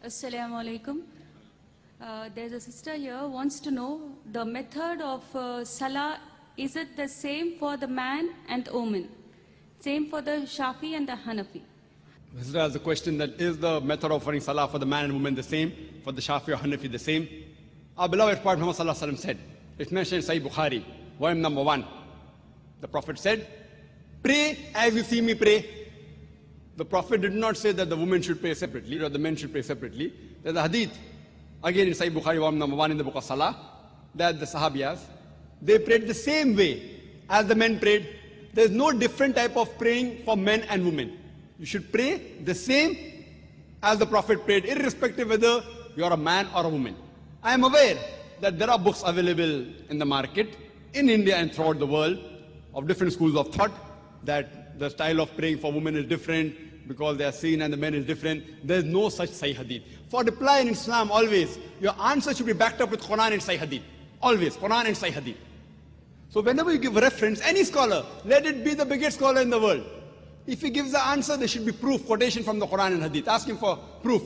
Assalamu alaikum. There's a sister here wants to know the method of salah. Is it the same for the man and the woman? Same for the Shafi and the Hanafi? This is the question that is the method of offering salah for the man and woman the same, for the Shafi or Hanafi the same. Our beloved Prophet Muhammad Sallallahu Alaihi Wasallam said, it's mentioned in Sahih Bukhari, volume number 1. The Prophet said, pray as you see me pray. The Prophet did not say that the women should pray separately or the men should pray separately. There's a hadith, again in Sahih Bukhari, volume number 1 in the book of Salah, that the Sahabiyas, they prayed the same way as the men prayed. There's no different type of praying for men and women. You should pray the same as the Prophet prayed, irrespective whether you're a man or a woman. I am aware that there are books available in the market, in India and throughout the world, of different schools of thought, that the style of praying for women is different because they are seen and the men is different. There is no such Sahih Hadith. For reply in Islam, always, your answer should be backed up with Quran and Sahih Hadith. Always, Quran and Sahih Hadith. So whenever you give reference, any scholar, let it be the biggest scholar in the world. If he gives the answer, there should be proof, quotation from the Quran and Hadith. Ask him for proof.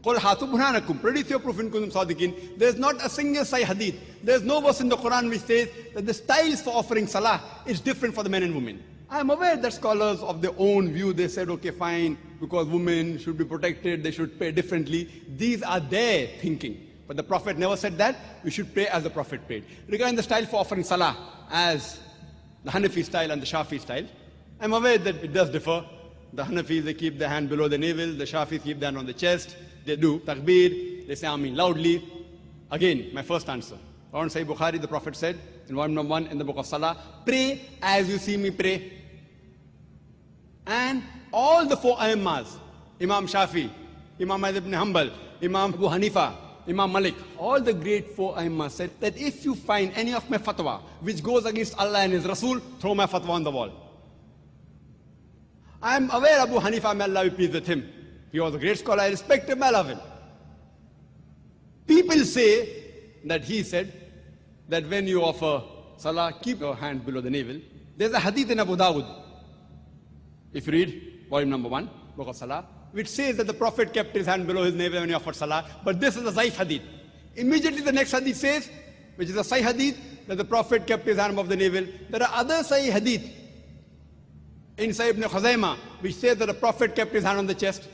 Qul hatu burhanakum. Produce your proof in kuntum sadiqin. There is not a single Sahih Hadith. There is no verse in the Quran which says that the styles for offering salah is different for the men and women. I am aware that scholars of their own view, they said, okay, fine, because women should be protected, they should pray differently. These are their thinking. But the Prophet never said that. We should pray as the Prophet prayed. Regarding the style for offering salah, as the Hanafi style and the Shafi style, I'm aware that it does differ. The Hanafis, they keep their hand below the navel. The Shafis keep their hand on the chest. They do takbir. They say Ameen loudly. Again, my first answer. On Sahih Bukhari, the Prophet said, in volume number 1 in the book of Salah, pray as you see me pray. And all the 4 Aimmas, Imam Shafi, Imam Ahmad ibn Hanbal, Imam Abu Hanifa, Imam Malik, all the great 4 Aimmas said that if you find any of my fatwa which goes against Allah and His Rasul, throw my fatwa on the wall. I am aware Abu Hanifa, may Allah be pleased with him. He was a great scholar, I respect him, I love him. People say that he said that when you offer salah, keep your hand below the navel. There's a hadith in Abu Dawud, if you read volume number 1, book of Salah, which says that the Prophet kept his hand below his navel when he offered salah, but this is a Zaif hadith. Immediately the next hadith says, which is a Sahih hadith, that the Prophet kept his hand above the navel. There are other Sahih hadith in Sahih ibn Khuzaimah, which says that the Prophet kept his hand on the chest.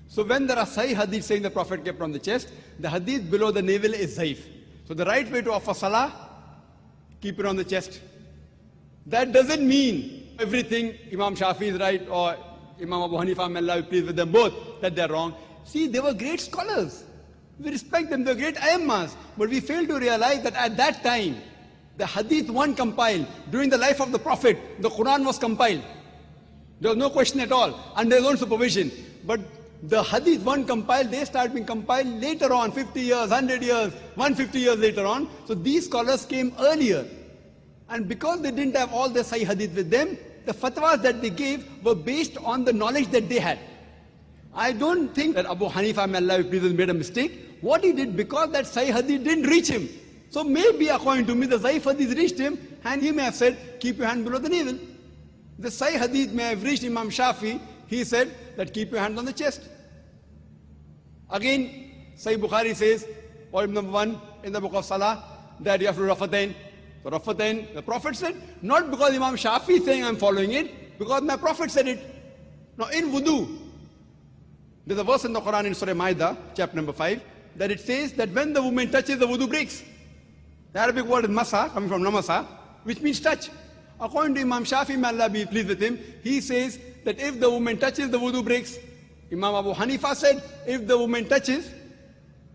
So when there are Sahih hadith saying the Prophet kept on the chest, the hadith below the navel is Zaif. So the right way to offer salah, keep it on the chest. That doesn't mean everything Imam Shafi is right or Imam Abu Hanifa, may Allah be pleased with them both, that they're wrong. See, they were great scholars. We respect them, they're great Aimmas. But we fail to realize that at that time, the Hadith 1 compiled, during the life of the Prophet, the Quran was compiled. There was no question at all, under his own supervision. But the Hadith 1 compiled, they started being compiled later on, 50 years, 100 years, 150 years later on. So these scholars came earlier. And because they didn't have all the Sahih Hadith with them, the fatwas that they gave were based on the knowledge that they had. I don't think that Abu Hanifa, may Allah be pleased with him, made a mistake. What he did, because that Sahih Hadith didn't reach him. So maybe according to me, the Zaif Hadith reached him and he may have said, keep your hand below the navel. The Sahih Hadith may have reached Imam Shafi. He said that keep your hand on the chest. Again, Sahih Bukhari says, volume number 1 in the book of Salah, that you have to Rafatain. So Rafatain, the Prophet said, not because Imam Shafi is saying I'm following it, because my Prophet said it. Now in wudu, there's a verse in the Quran in Surah Ma'idah, chapter number 5, that it says that when the woman touches, the wudu breaks. The Arabic word is masa, coming from namasa, which means touch. According to Imam Shafi, may Allah be pleased with him, he says that if the woman touches, the wudu breaks. Imam Abu Hanifa said, if the woman touches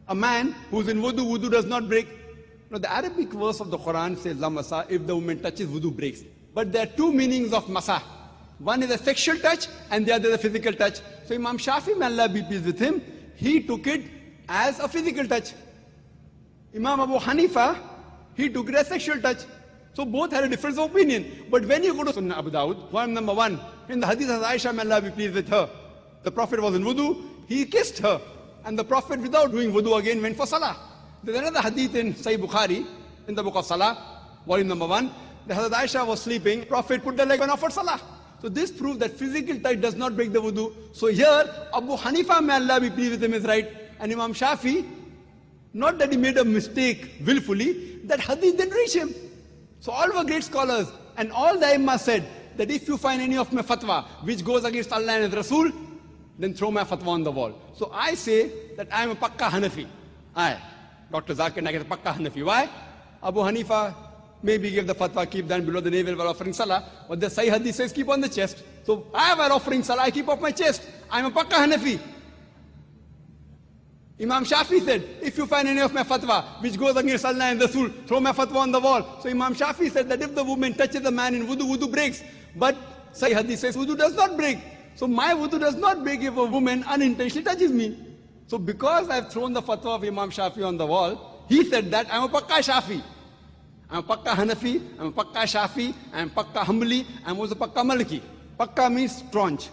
a man who's in wudu, wudu does not break. Now the Arabic verse of the Quran says, la masa, if the woman touches, wudu breaks. But there are 2 meanings of masa. One is a sexual touch and the other is a physical touch. So Imam Shafi, may Allah be pleased with him, he took it as a physical touch. Imam Abu Hanifa, he took it as sexual touch. So both had a difference of opinion. But when you go to Sunnah Abu Dawud, volume number 1, in the hadith of Aisha, may Allah be pleased with her, the Prophet was in wudu, he kissed her. And the Prophet, without doing wudu again, went for salah. There's another hadith in Sahih Bukhari, in the book of Salah, volume number 1. The Hazrat Aisha was sleeping, Prophet put the leg and offered salah. So this proves that physical touch does not break the wudu. So here, Abu Hanifa, may Allah be pleased with him, is right. And Imam Shafi, not that he made a mistake willfully, that hadith didn't reach him. So all were great scholars. And all the Aimma said that if you find any of my fatwa which goes against Allah and His Rasul, then throw my fatwa on the wall. So I say that I am a Pakka Hanafi. Dr. Zakir Naik is a Pakka Hanafi. Why? Abu Hanifa maybe give the fatwa, keep down below the navel while offering salah. But the Sahih Hadith says keep on the chest. So I, while offering salah, I keep off my chest. I am a Pakka Hanafi. Imam Shafi said, if you find any of my fatwa which goes against Allah and Rasul, throw my fatwa on the wall. So Imam Shafi said that if the woman touches a man in wudu, wudu breaks. But Sahih Hadith says wudu does not break. So my wudu does not break if a woman unintentionally touches me. So because I've thrown the fatwa of Imam Shafi on the wall, he said that I'm a Pakka Shafi. I'm a Pakka Hanafi, I'm a Pakka Shafi, I'm Pakka Hanbali, I'm also Pakka Maliki. Pakka means staunch.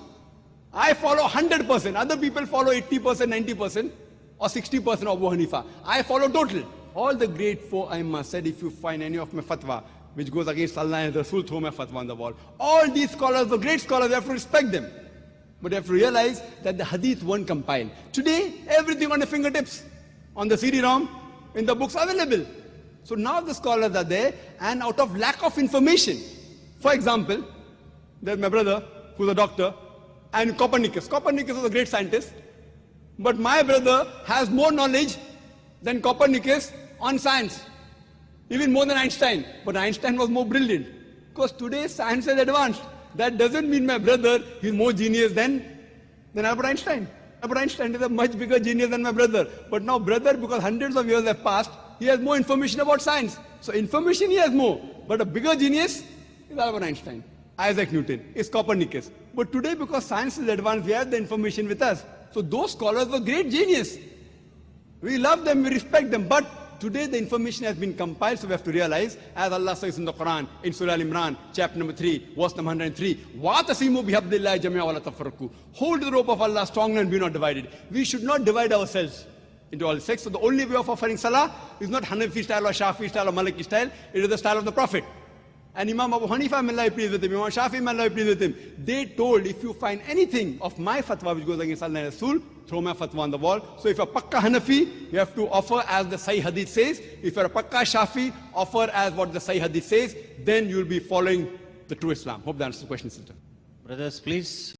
I follow 100%. Other people follow 80%, 90%. Or 60% of Abu Hanifa. I follow total. All the great four Aimma said, if you find any of my fatwa which goes against Allah and Rasul, throw my fatwa on the wall. All these scholars, the great scholars, you have to respect them. But you have to realize that the hadith weren't compiled. Today, everything on your fingertips, on the CD-ROM, in the books available. So now the scholars are there, and out of lack of information, for example, there's my brother, who's a doctor, and Copernicus. Copernicus was a great scientist. But my brother has more knowledge than Copernicus on science, even more than Einstein. But Einstein was more brilliant. Because today science is advanced. That doesn't mean my brother is more genius than Albert Einstein. Albert Einstein is a much bigger genius than my brother. But now brother, because hundreds of years have passed, he has more information about science. So information he has more. But a bigger genius is Albert Einstein. Isaac Newton is Copernicus. But today, because science is advanced, we have the information with us. So those scholars were great genius. We love them, we respect them. But today the information has been compiled, so we have to realize, as Allah says in the Quran, in Surah Al-Imran, chapter number 3, verse number 103, وَاتَصِمُوا بِحَبْلِ اللَّهِ جَمِيعًا وَلَا تَفَرَّقُوا. Hold the rope of Allah strongly and be not divided. We should not divide ourselves into all sects. So the only way of offering salah is not Hanafi style or Shafi style or Maliki style. It is the style of the Prophet. And Imam Abu Hanifa, may Allah be pleased with him, Imam Shafi, may Allah be pleased with him, they told, if you find anything of my fatwa which goes against Allah and Rasul, throw my fatwa on the wall. So if you're a Pakka Hanafi, you have to offer as the Sahih Hadith says. If you're a Pakka Shafi, offer as what the Sahih Hadith says. Then you'll be following the true Islam. Hope that answers the question, sister. Brothers, please.